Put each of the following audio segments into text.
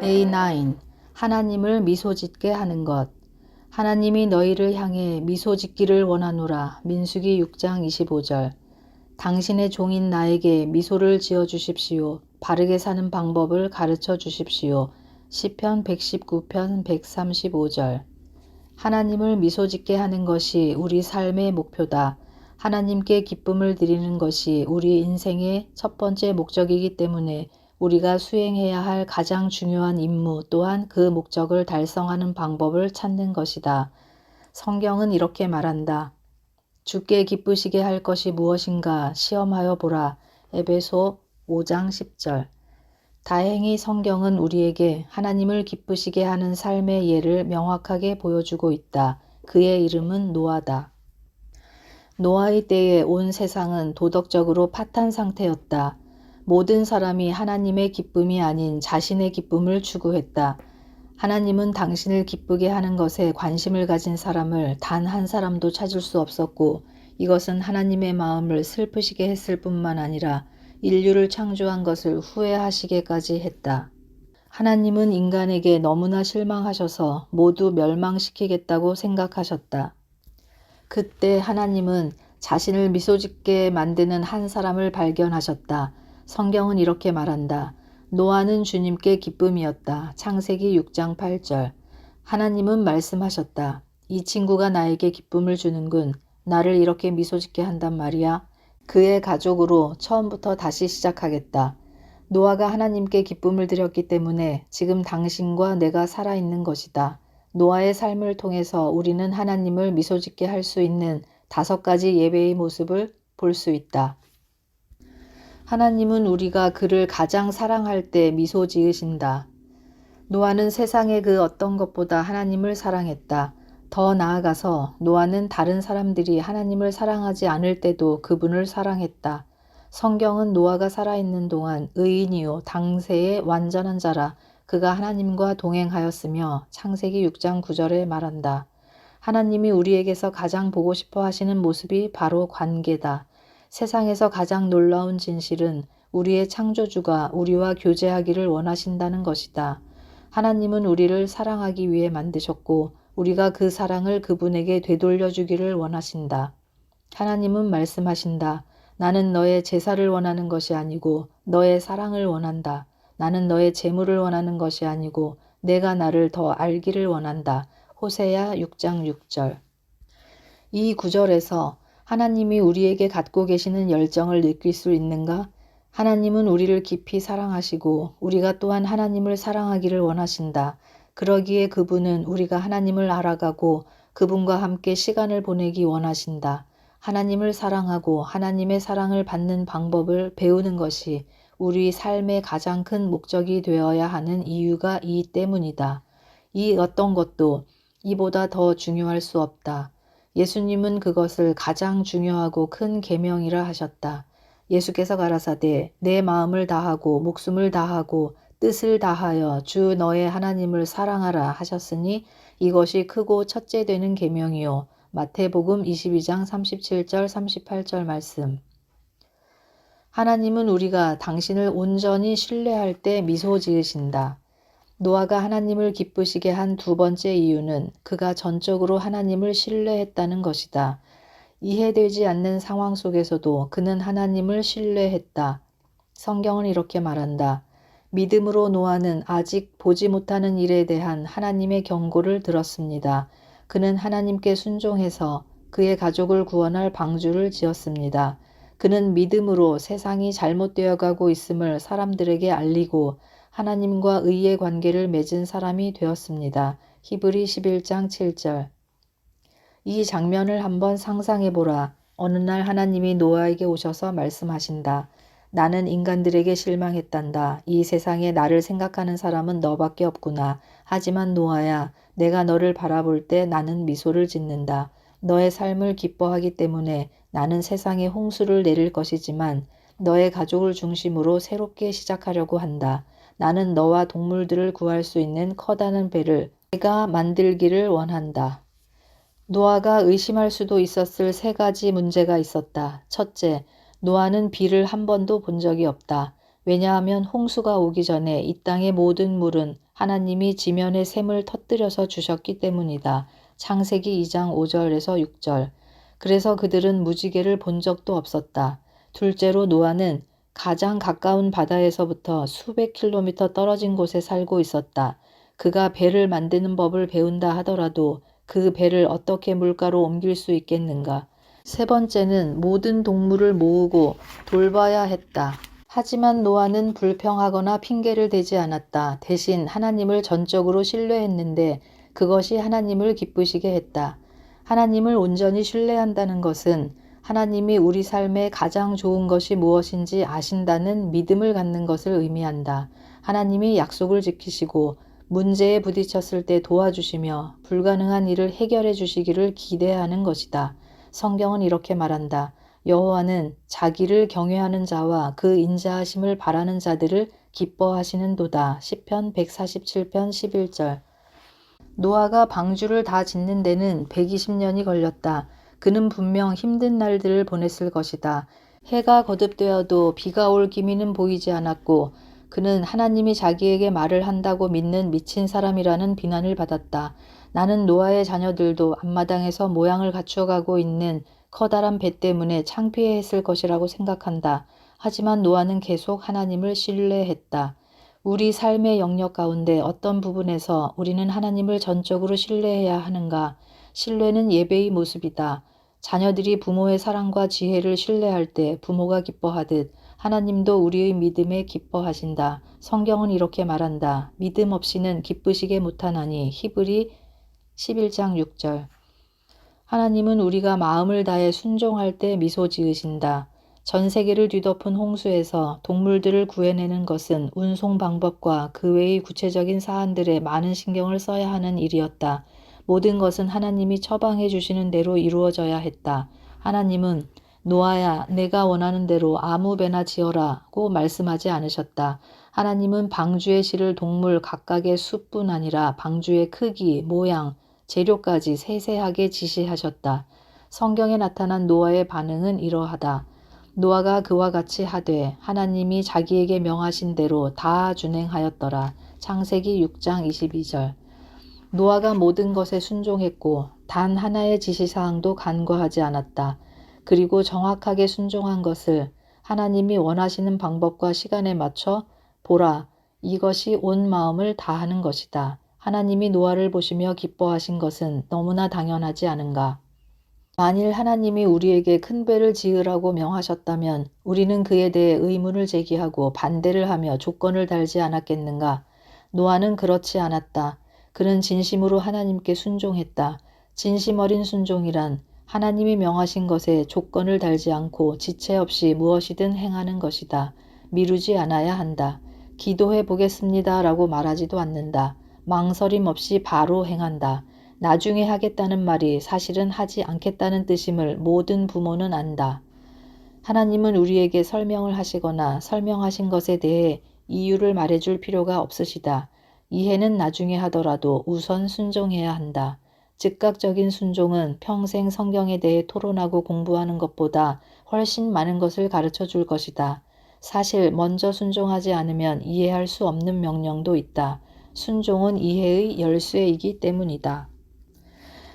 A9. 하나님을 미소짓게 하는 것. 하나님이 너희를 향해 미소짓기를 원하노라. 민수기 6장 25절. 당신의 종인 나에게 미소를 지어 주십시오. 바르게 사는 방법을 가르쳐 주십시오. 시편 119편 135절. 하나님을 미소짓게 하는 것이 우리 삶의 목표다. 하나님께 기쁨을 드리는 것이 우리 인생의 첫 번째 목적이기 때문에 우리가 수행해야 할 가장 중요한 임무 또한 그 목적을 달성하는 방법을 찾는 것이다. 성경은 이렇게 말한다. 주께 기쁘시게 할 것이 무엇인가 시험하여 보라. 에베소 5장 10절. 다행히 성경은 우리에게 하나님을 기쁘시게 하는 삶의 예를 명확하게 보여주고 있다. 그의 이름은 노아다. 노아의 때에 온 세상은 도덕적으로 파탄 상태였다. 모든 사람이 하나님의 기쁨이 아닌 자신의 기쁨을 추구했다. 하나님은 당신을 기쁘게 하는 것에 관심을 가진 사람을 단 한 사람도 찾을 수 없었고 이것은 하나님의 마음을 슬프시게 했을 뿐만 아니라 인류를 창조한 것을 후회하시게까지 했다. 하나님은 인간에게 너무나 실망하셔서 모두 멸망시키겠다고 생각하셨다. 그때 하나님은 자신을 미소짓게 만드는 한 사람을 발견하셨다. 성경은 이렇게 말한다. 노아는 주님께 기쁨이었다. 창세기 6장 8절. 하나님은 말씀하셨다. 이 친구가 나에게 기쁨을 주는군. 나를 이렇게 미소짓게 한단 말이야. 그의 가족으로 처음부터 다시 시작하겠다. 노아가 하나님께 기쁨을 드렸기 때문에 지금 당신과 내가 살아있는 것이다. 노아의 삶을 통해서 우리는 하나님을 미소짓게 할 수 있는 5가지 예배의 모습을 볼 수 있다. 하나님은 우리가 그를 가장 사랑할 때 미소 지으신다. 노아는 세상의 그 어떤 것보다 하나님을 사랑했다. 더 나아가서 노아는 다른 사람들이 하나님을 사랑하지 않을 때도 그분을 사랑했다. 성경은 노아가 살아있는 동안 의인이요 당세의 완전한 자라 그가 하나님과 동행하였으며 창세기 6장 9절에 말한다. 하나님이 우리에게서 가장 보고 싶어 하시는 모습이 바로 관계다. 세상에서 가장 놀라운 진실은 우리의 창조주가 우리와 교제하기를 원하신다는 것이다. 하나님은 우리를 사랑하기 위해 만드셨고 우리가 그 사랑을 그분에게 되돌려주기를 원하신다. 하나님은 말씀하신다. 나는 너의 제사를 원하는 것이 아니고 너의 사랑을 원한다. 나는 너의 재물을 원하는 것이 아니고 내가 나를 더 알기를 원한다. 호세야 6장 6절. 이 구절에서 하나님이 우리에게 갖고 계시는 열정을 느낄 수 있는가? 하나님은 우리를 깊이 사랑하시고 우리가 또한 하나님을 사랑하기를 원하신다. 그러기에 그분은 우리가 하나님을 알아가고 그분과 함께 시간을 보내기 원하신다. 하나님을 사랑하고 하나님의 사랑을 받는 방법을 배우는 것이 우리 삶의 가장 큰 목적이 되어야 하는 이유가 이 때문이다. 이 어떤 것도 이보다 더 중요할 수 없다. 예수님은 그것을 가장 중요하고 큰 계명이라 하셨다. 예수께서 가라사대 내 마음을 다하고 목숨을 다하고 뜻을 다하여 주 너의 하나님을 사랑하라 하셨으니 이것이 크고 첫째 되는 계명이요. 마태복음 22장 37절 38절 말씀. 하나님은 우리가 당신을 온전히 신뢰할 때 미소 지으신다. 노아가 하나님을 기쁘시게 한 2번째 이유는 그가 전적으로 하나님을 신뢰했다는 것이다. 이해되지 않는 상황 속에서도 그는 하나님을 신뢰했다. 성경은 이렇게 말한다. 믿음으로 노아는 아직 보지 못하는 일에 대한 하나님의 경고를 들었습니다. 그는 하나님께 순종해서 그의 가족을 구원할 방주를 지었습니다. 그는 믿음으로 세상이 잘못되어 가고 있음을 사람들에게 알리고 하나님과 의의 관계를 맺은 사람이 되었습니다. 히브리 11장 7절. 이 장면을 한번 상상해보라. 어느 날 하나님이 노아에게 오셔서 말씀하신다. 나는 인간들에게 실망했단다. 이 세상에 나를 생각하는 사람은 너밖에 없구나. 하지만 노아야, 내가 너를 바라볼 때 나는 미소를 짓는다. 너의 삶을 기뻐하기 때문에 나는 세상에 홍수를 내릴 것이지만 너의 가족을 중심으로 새롭게 시작하려고 한다. 나는 너와 동물들을 구할 수 있는 커다란 배를 내가 만들기를 원한다. 노아가 의심할 수도 있었을 3가지 문제가 있었다. 첫째, 노아는 비를 한 번도 본 적이 없다. 왜냐하면 홍수가 오기 전에 이 땅의 모든 물은 하나님이 지면의 샘을 터뜨려서 주셨기 때문이다. 창세기 2장 5절에서 6절. 그래서 그들은 무지개를 본 적도 없었다. 둘째로 노아는 가장 가까운 바다에서부터 수백 킬로미터 떨어진 곳에 살고 있었다. 그가 배를 만드는 법을 배운다 하더라도 그 배를 어떻게 물가로 옮길 수 있겠는가. 세 번째는 모든 동물을 모으고 돌봐야 했다. 하지만 노아는 불평하거나 핑계를 대지 않았다. 대신 하나님을 전적으로 신뢰했는데 그것이 하나님을 기쁘시게 했다. 하나님을 온전히 신뢰한다는 것은 하나님이 우리 삶에 가장 좋은 것이 무엇인지 아신다는 믿음을 갖는 것을 의미한다. 하나님이 약속을 지키시고 문제에 부딪혔을 때 도와주시며 불가능한 일을 해결해 주시기를 기대하는 것이다. 성경은 이렇게 말한다. 여호와는 자기를 경외하는 자와 그 인자하심을 바라는 자들을 기뻐하시는도다. 시편 147편 11절. 노아가 방주를 다 짓는 데는 120년이 걸렸다. 그는 분명 힘든 날들을 보냈을 것이다. 해가 거듭되어도 비가 올 기미는 보이지 않았고 그는 하나님이 자기에게 말을 한다고 믿는 미친 사람이라는 비난을 받았다. 나는 노아의 자녀들도 앞마당에서 모양을 갖추어가고 있는 커다란 배 때문에 창피해했을 것이라고 생각한다. 하지만 노아는 계속 하나님을 신뢰했다. 우리 삶의 영역 가운데 어떤 부분에서 우리는 하나님을 전적으로 신뢰해야 하는가? 신뢰는 예배의 모습이다. 자녀들이 부모의 사랑과 지혜를 신뢰할 때 부모가 기뻐하듯 하나님도 우리의 믿음에 기뻐하신다. 성경은 이렇게 말한다. 믿음 없이는 기쁘시게 못하나니. 히브리 11장 6절. 하나님은 우리가 마음을 다해 순종할 때 미소 지으신다. 전 세계를 뒤덮은 홍수에서 동물들을 구해내는 것은 운송 방법과 그 외의 구체적인 사안들에 많은 신경을 써야 하는 일이었다. 모든 것은 하나님이 처방해 주시는 대로 이루어져야 했다. 하나님은 노아야, 내가 원하는 대로 아무 배나 지어라고 말씀하지 않으셨다. 하나님은 방주에 실을 동물 각각의 수뿐 아니라 방주의 크기, 모양, 재료까지 세세하게 지시하셨다. 성경에 나타난 노아의 반응은 이러하다. 노아가 그와 같이 하되 하나님이 자기에게 명하신 대로 다 준행하였더라. 창세기 6장 22절. 노아가 모든 것에 순종했고 단 하나의 지시사항도 간과하지 않았다. 그리고 정확하게 순종한 것을 하나님이 원하시는 방법과 시간에 맞춰 보라, 이것이 온 마음을 다하는 것이다. 하나님이 노아를 보시며 기뻐하신 것은 너무나 당연하지 않은가. 만일 하나님이 우리에게 큰 배를 지으라고 명하셨다면 우리는 그에 대해 의문을 제기하고 반대를 하며 조건을 달지 않았겠는가. 노아는 그렇지 않았다. 그는 진심으로 하나님께 순종했다. 진심 어린 순종이란 하나님이 명하신 것에 조건을 달지 않고 지체 없이 무엇이든 행하는 것이다. 미루지 않아야 한다. 기도해 보겠습니다 라고 말하지도 않는다. 망설임 없이 바로 행한다. 나중에 하겠다는 말이 사실은 하지 않겠다는 뜻임을 모든 부모는 안다. 하나님은 우리에게 설명을 하시거나 설명하신 것에 대해 이유를 말해줄 필요가 없으시다. 이해는 나중에 하더라도 우선 순종해야 한다. 즉각적인 순종은 평생 성경에 대해 토론하고 공부하는 것보다 훨씬 많은 것을 가르쳐 줄 것이다. 사실 먼저 순종하지 않으면 이해할 수 없는 명령도 있다. 순종은 이해의 열쇠이기 때문이다.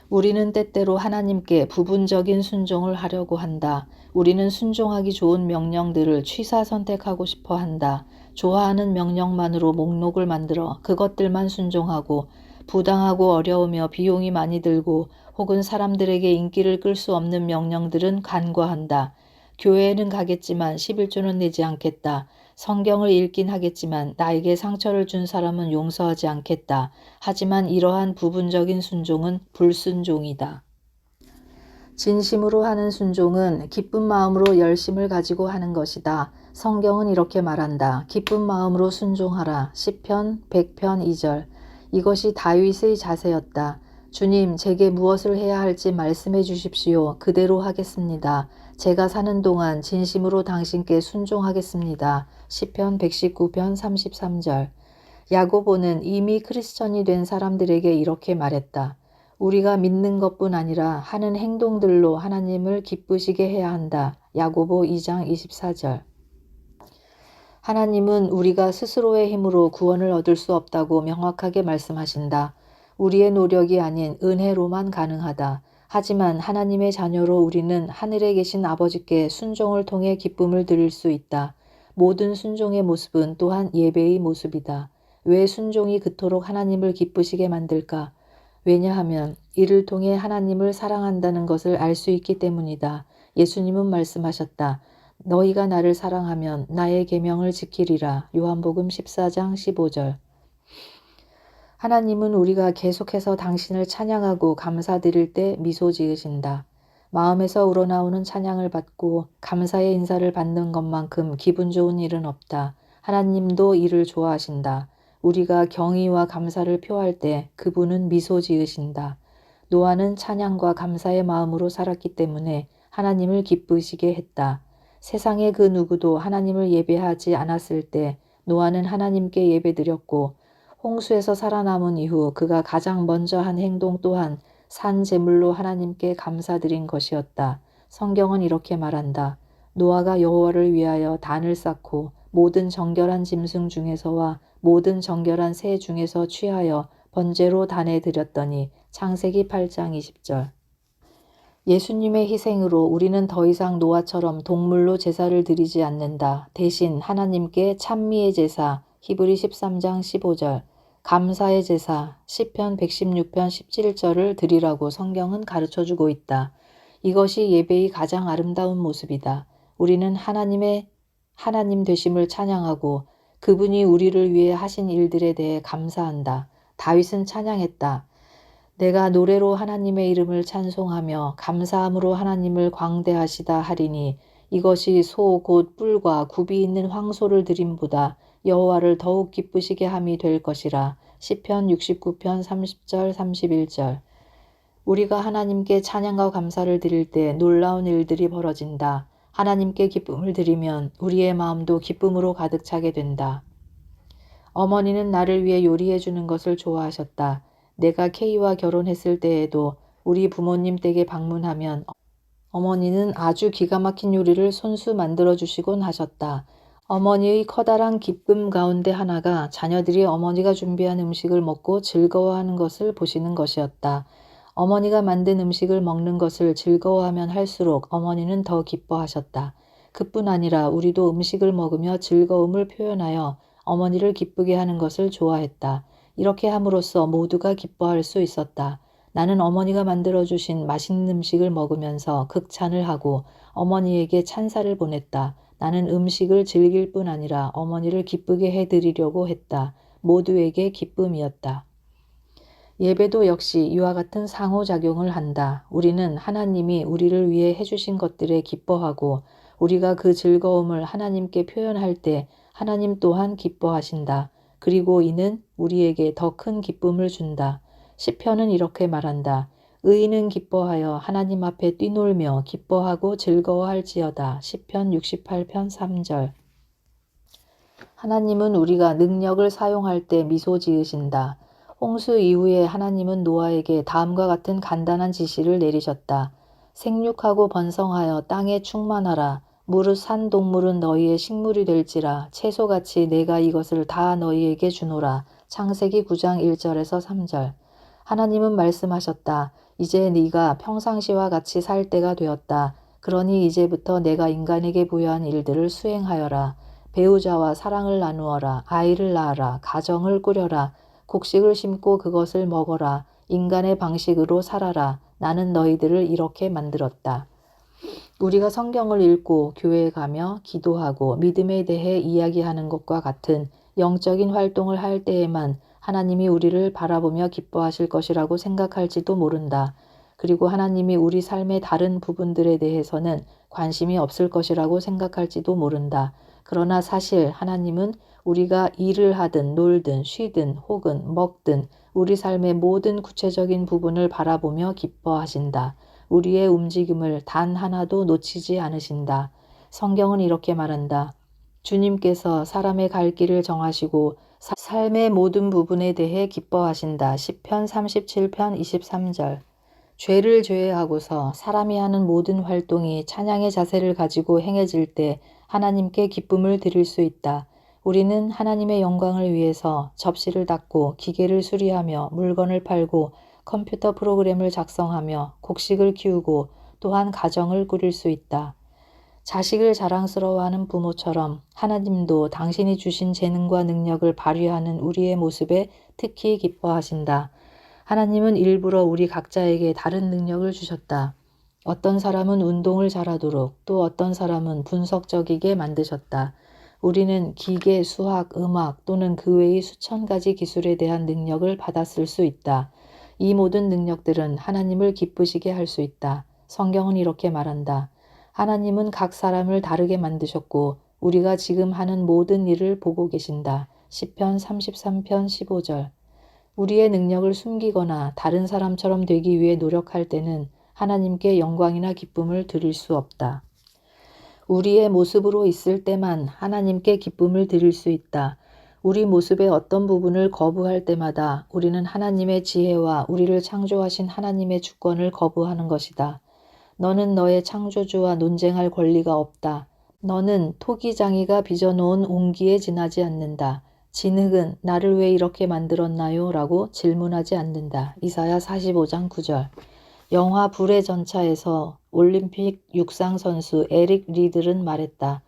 우리는 때때로 하나님께 부분적인 순종을 하려고 한다. 우리는 순종하기 좋은 명령들을 취사 선택하고 싶어 한다. 좋아하는 명령만으로 목록을 만들어 그것들만 순종하고 부당하고 어려우며 비용이 많이 들고 혹은 사람들에게 인기를 끌 수 없는 명령들은 간과한다. 교회에는 가겠지만 11조는 내지 않겠다. 성경을 읽긴 하겠지만 나에게 상처를 준 사람은 용서하지 않겠다. 하지만 이러한 부분적인 순종은 불순종이다. 진심으로 하는 순종은 기쁜 마음으로 열심을 가지고 하는 것이다. 성경은 이렇게 말한다. 기쁜 마음으로 순종하라. 시편 100편 2절. 이것이 다윗의 자세였다. 주님, 제게 무엇을 해야 할지 말씀해 주십시오. 그대로 하겠습니다. 제가 사는 동안 진심으로 당신께 순종하겠습니다. 시편 119편 33절. 야고보는 이미 크리스천이 된 사람들에게 이렇게 말했다. 우리가 믿는 것뿐 아니라 하는 행동들로 하나님을 기쁘시게 해야 한다. 야고보 2장 24절. 하나님은 우리가 스스로의 힘으로 구원을 얻을 수 없다고 명확하게 말씀하신다. 우리의 노력이 아닌 은혜로만 가능하다. 하지만 하나님의 자녀로 우리는 하늘에 계신 아버지께 순종을 통해 기쁨을 드릴 수 있다. 모든 순종의 모습은 또한 예배의 모습이다. 왜 순종이 그토록 하나님을 기쁘시게 만들까? 왜냐하면 이를 통해 하나님을 사랑한다는 것을 알 수 있기 때문이다. 예수님은 말씀하셨다. 너희가 나를 사랑하면 나의 계명을 지키리라. 요한복음 14장 15절. 하나님은 우리가 계속해서 당신을 찬양하고 감사드릴 때 미소 지으신다. 마음에서 우러나오는 찬양을 받고 감사의 인사를 받는 것만큼 기분 좋은 일은 없다. 하나님도 이를 좋아하신다. 우리가 경의와 감사를 표할 때 그분은 미소 지으신다. 노아는 찬양과 감사의 마음으로 살았기 때문에 하나님을 기쁘시게 했다. 세상의 그 누구도 하나님을 예배하지 않았을 때 노아는 하나님께 예배드렸고 홍수에서 살아남은 이후 그가 가장 먼저 한 행동 또한 산 제물로 하나님께 감사드린 것이었다. 성경은 이렇게 말한다. 노아가 여호와를 위하여 단을 쌓고 모든 정결한 짐승 중에서와 모든 정결한 새 중에서 취하여 번제로 단에 드렸더니 창세기 8장 20절. 예수님의 희생으로 우리는 더 이상 노아처럼 동물로 제사를 드리지 않는다. 대신 하나님께 찬미의 제사 히브리 13장 15절, 감사의 제사 시편 116편 17절을 드리라고 성경은 가르쳐주고 있다. 이것이 예배의 가장 아름다운 모습이다. 우리는 하나님 되심을 찬양하고 그분이 우리를 위해 하신 일들에 대해 감사한다. 다윗은 찬양했다. 내가 노래로 하나님의 이름을 찬송하며 감사함으로 하나님을 광대하시다 하리니 이것이 소 곧 뿔과 굽이 있는 황소를 드림보다 여호와를 더욱 기쁘시게 함이 될 것이라. 시편 69편 30절 31절. 우리가 하나님께 찬양과 감사를 드릴 때 놀라운 일들이 벌어진다. 하나님께 기쁨을 드리면 우리의 마음도 기쁨으로 가득 차게 된다. 어머니는 나를 위해 요리해 주는 것을 좋아하셨다. 내가 K와 결혼했을 때에도 우리 부모님 댁에 방문하면 어머니는 아주 기가 막힌 요리를 손수 만들어 주시곤 하셨다. 어머니의 커다란 기쁨 가운데 하나가 자녀들이 어머니가 준비한 음식을 먹고 즐거워하는 것을 보시는 것이었다. 어머니가 만든 음식을 먹는 것을 즐거워하면 할수록 어머니는 더 기뻐하셨다. 그뿐 아니라 우리도 음식을 먹으며 즐거움을 표현하여 어머니를 기쁘게 하는 것을 좋아했다. 이렇게 함으로써 모두가 기뻐할 수 있었다. 나는 어머니가 만들어주신 맛있는 음식을 먹으면서 극찬을 하고 어머니에게 찬사를 보냈다. 나는 음식을 즐길 뿐 아니라 어머니를 기쁘게 해드리려고 했다. 모두에게 기쁨이었다. 예배도 역시 이와 같은 상호작용을 한다. 우리는 하나님이 우리를 위해 해주신 것들에 기뻐하고 우리가 그 즐거움을 하나님께 표현할 때 하나님 또한 기뻐하신다. 그리고 이는 우리에게 더 큰 기쁨을 준다. 시편은 이렇게 말한다. 의인은 기뻐하여 하나님 앞에 뛰놀며 기뻐하고 즐거워할지어다. 시편 68편 3절. 하나님은 우리가 능력을 사용할 때 미소 지으신다. 홍수 이후에 하나님은 노아에게 다음과 같은 간단한 지시를 내리셨다. 생육하고 번성하여 땅에 충만하라. 무릇 산 동물은 너희의 식물이 될지라. 채소같이 내가 이것을 다 너희에게 주노라. 창세기 9장 1절에서 3절. 하나님은 말씀하셨다. 이제 네가 평상시와 같이 살 때가 되었다. 그러니 이제부터 내가 인간에게 부여한 일들을 수행하여라. 배우자와 사랑을 나누어라. 아이를 낳아라. 가정을 꾸려라. 곡식을 심고 그것을 먹어라. 인간의 방식으로 살아라. 나는 너희들을 이렇게 만들었다. 우리가 성경을 읽고 교회에 가며 기도하고 믿음에 대해 이야기하는 것과 같은 영적인 활동을 할 때에만 하나님이 우리를 바라보며 기뻐하실 것이라고 생각할지도 모른다. 그리고 하나님이 우리 삶의 다른 부분들에 대해서는 관심이 없을 것이라고 생각할지도 모른다. 그러나 사실 하나님은 우리가 일을 하든 놀든 쉬든 혹은 먹든 우리 삶의 모든 구체적인 부분을 바라보며 기뻐하신다. 우리의 움직임을 단 하나도 놓치지 않으신다. 성경은 이렇게 말한다. 주님께서 사람의 갈 길을 정하시고 삶의 모든 부분에 대해 기뻐하신다. 시편 37편 23절. 죄를 제외하고서 사람이 하는 모든 활동이 찬양의 자세를 가지고 행해질 때 하나님께 기쁨을 드릴 수 있다. 우리는 하나님의 영광을 위해서 접시를 닦고 기계를 수리하며 물건을 팔고 컴퓨터 프로그램을 작성하며 곡식을 키우고 또한 가정을 꾸릴 수 있다. 자식을 자랑스러워하는 부모처럼 하나님도 당신이 주신 재능과 능력을 발휘하는 우리의 모습에 특히 기뻐하신다. 하나님은 일부러 우리 각자에게 다른 능력을 주셨다. 어떤 사람은 운동을 잘하도록, 또 어떤 사람은 분석적이게 만드셨다. 우리는 기계, 수학, 음악 또는 그 외의 수천 가지 기술에 대한 능력을 받았을 수 있다. 이 모든 능력들은 하나님을 기쁘시게 할 수 있다. 성경은 이렇게 말한다. 하나님은 각 사람을 다르게 만드셨고 우리가 지금 하는 모든 일을 보고 계신다. 시편 33편 15절. 우리의 능력을 숨기거나 다른 사람처럼 되기 위해 노력할 때는 하나님께 영광이나 기쁨을 드릴 수 없다. 우리의 모습으로 있을 때만 하나님께 기쁨을 드릴 수 있다. 우리 모습의 어떤 부분을 거부할 때마다 우리는 하나님의 지혜와 우리를 창조하신 하나님의 주권을 거부하는 것이다. 너는 너의 창조주와 논쟁할 권리가 없다. 너는 토기장이가 빚어놓은 옹기에 지나지 않는다. 진흙은 나를 왜 이렇게 만들었나요? 라고 질문하지 않는다. 이사야 45장 9절. 영화 불의 전차에서 올림픽 육상 선수 에릭 리들은 말했다.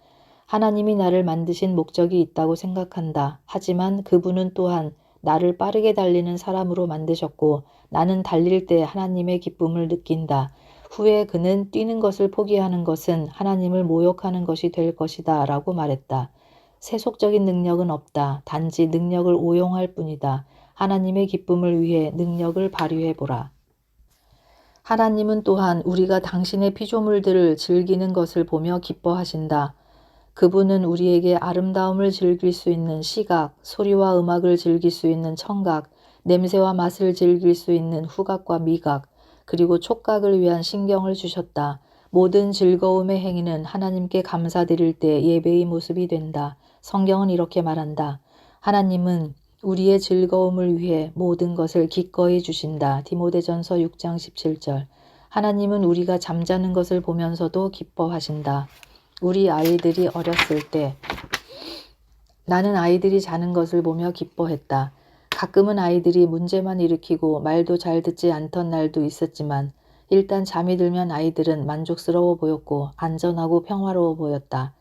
하나님이 나를 만드신 목적이 있다고 생각한다. 하지만 그분은 또한 나를 빠르게 달리는 사람으로 만드셨고 나는 달릴 때 하나님의 기쁨을 느낀다. 후에 그는 뛰는 것을 포기하는 것은 하나님을 모욕하는 것이 될 것이다 라고 말했다. 세속적인 능력은 없다. 단지 능력을 오용할 뿐이다. 하나님의 기쁨을 위해 능력을 발휘해보라. 하나님은 또한 우리가 당신의 피조물들을 즐기는 것을 보며 기뻐하신다. 그분은 우리에게 아름다움을 즐길 수 있는 시각, 소리와 음악을 즐길 수 있는 청각, 냄새와 맛을 즐길 수 있는 후각과 미각, 그리고 촉각을 위한 신경을 주셨다. 모든 즐거움의 행위는 하나님께 감사드릴 때 예배의 모습이 된다. 성경은 이렇게 말한다. 하나님은 우리의 즐거움을 위해 모든 것을 기꺼이 주신다. 디모데전서 6장 17절. 하나님은 우리가 잠자는 것을 보면서도 기뻐하신다. 우리 아이들이 어렸을 때 나는 아이들이 자는 것을 보며 기뻐했다. 가끔은 아이들이 문제만 일으키고 말도 잘 듣지 않던 날도 있었지만 일단 잠이 들면 아이들은 만족스러워 보였고 안전하고 평화로워 보였다.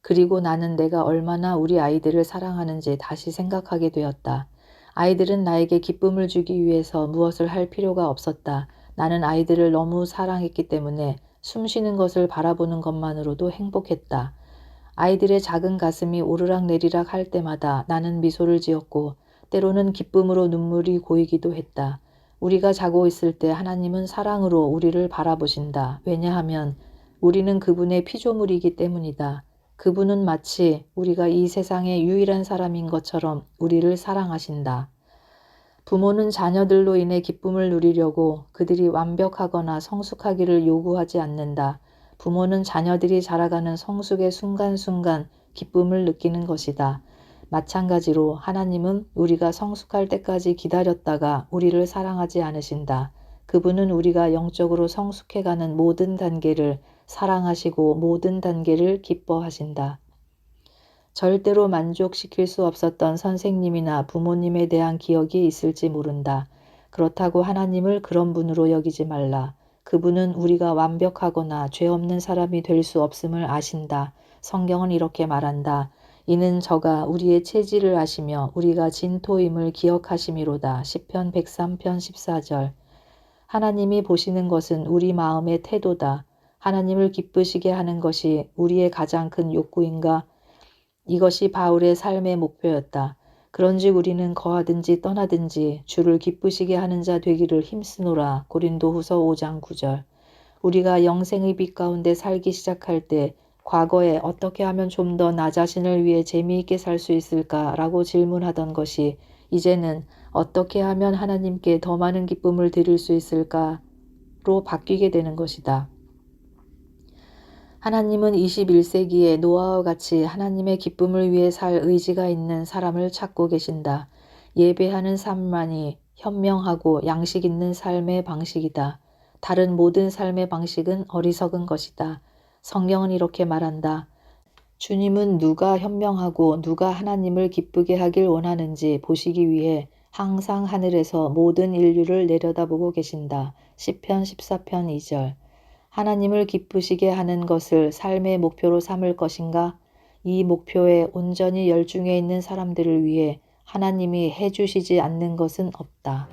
그리고 나는 내가 얼마나 우리 아이들을 사랑하는지 다시 생각하게 되었다. 아이들은 나에게 기쁨을 주기 위해서 무엇을 할 필요가 없었다. 나는 아이들을 너무 사랑했기 때문에 숨쉬는 것을 바라보는 것만으로도 행복했다. 아이들의 작은 가슴이 오르락내리락 할 때마다 나는 미소를 지었고 때로는 기쁨으로 눈물이 고이기도 했다. 우리가 자고 있을 때 하나님은 사랑으로 우리를 바라보신다. 왜냐하면 우리는 그분의 피조물이기 때문이다. 그분은 마치 우리가 이 세상의 유일한 사람인 것처럼 우리를 사랑하신다. 부모는 자녀들로 인해 기쁨을 누리려고 그들이 완벽하거나 성숙하기를 요구하지 않는다. 부모는 자녀들이 자라가는 성숙의 순간순간 기쁨을 느끼는 것이다. 마찬가지로 하나님은 우리가 성숙할 때까지 기다렸다가 우리를 사랑하지 않으신다. 그분은 우리가 영적으로 성숙해가는 모든 단계를 사랑하시고 모든 단계를 기뻐하신다. 절대로 만족시킬 수 없었던 선생님이나 부모님에 대한 기억이 있을지 모른다. 그렇다고 하나님을 그런 분으로 여기지 말라. 그분은 우리가 완벽하거나 죄 없는 사람이 될 수 없음을 아신다. 성경은 이렇게 말한다. 이는 저가 우리의 체질을 아시며 우리가 진토임을 기억하심이로다. 시편 103편 14절. 하나님이 보시는 것은 우리 마음의 태도다. 하나님을 기쁘시게 하는 것이 우리의 가장 큰 욕구인가? 이것이 바울의 삶의 목표였다. 그런즉 우리는 거하든지 떠나든지 주를 기쁘시게 하는 자 되기를 힘쓰노라. 고린도후서 5장 9절. 우리가 영생의 빛 가운데 살기 시작할 때 과거에 어떻게 하면 좀 더 나 자신을 위해 재미있게 살 수 있을까라고 질문하던 것이 이제는 어떻게 하면 하나님께 더 많은 기쁨을 드릴 수 있을까로 바뀌게 되는 것이다. 하나님은 21세기에 노아와 같이 하나님의 기쁨을 위해 살 의지가 있는 사람을 찾고 계신다. 예배하는 삶만이 현명하고 양식 있는 삶의 방식이다. 다른 모든 삶의 방식은 어리석은 것이다. 성경은 이렇게 말한다. 주님은 누가 현명하고 누가 하나님을 기쁘게 하길 원하는지 보시기 위해 항상 하늘에서 모든 인류를 내려다보고 계신다. 시편 14편 2절. 하나님을 기쁘시게 하는 것을 삶의 목표로 삼을 것인가? 이 목표에 온전히 열중해 있는 사람들을 위해 하나님이 해주시지 않는 것은 없다.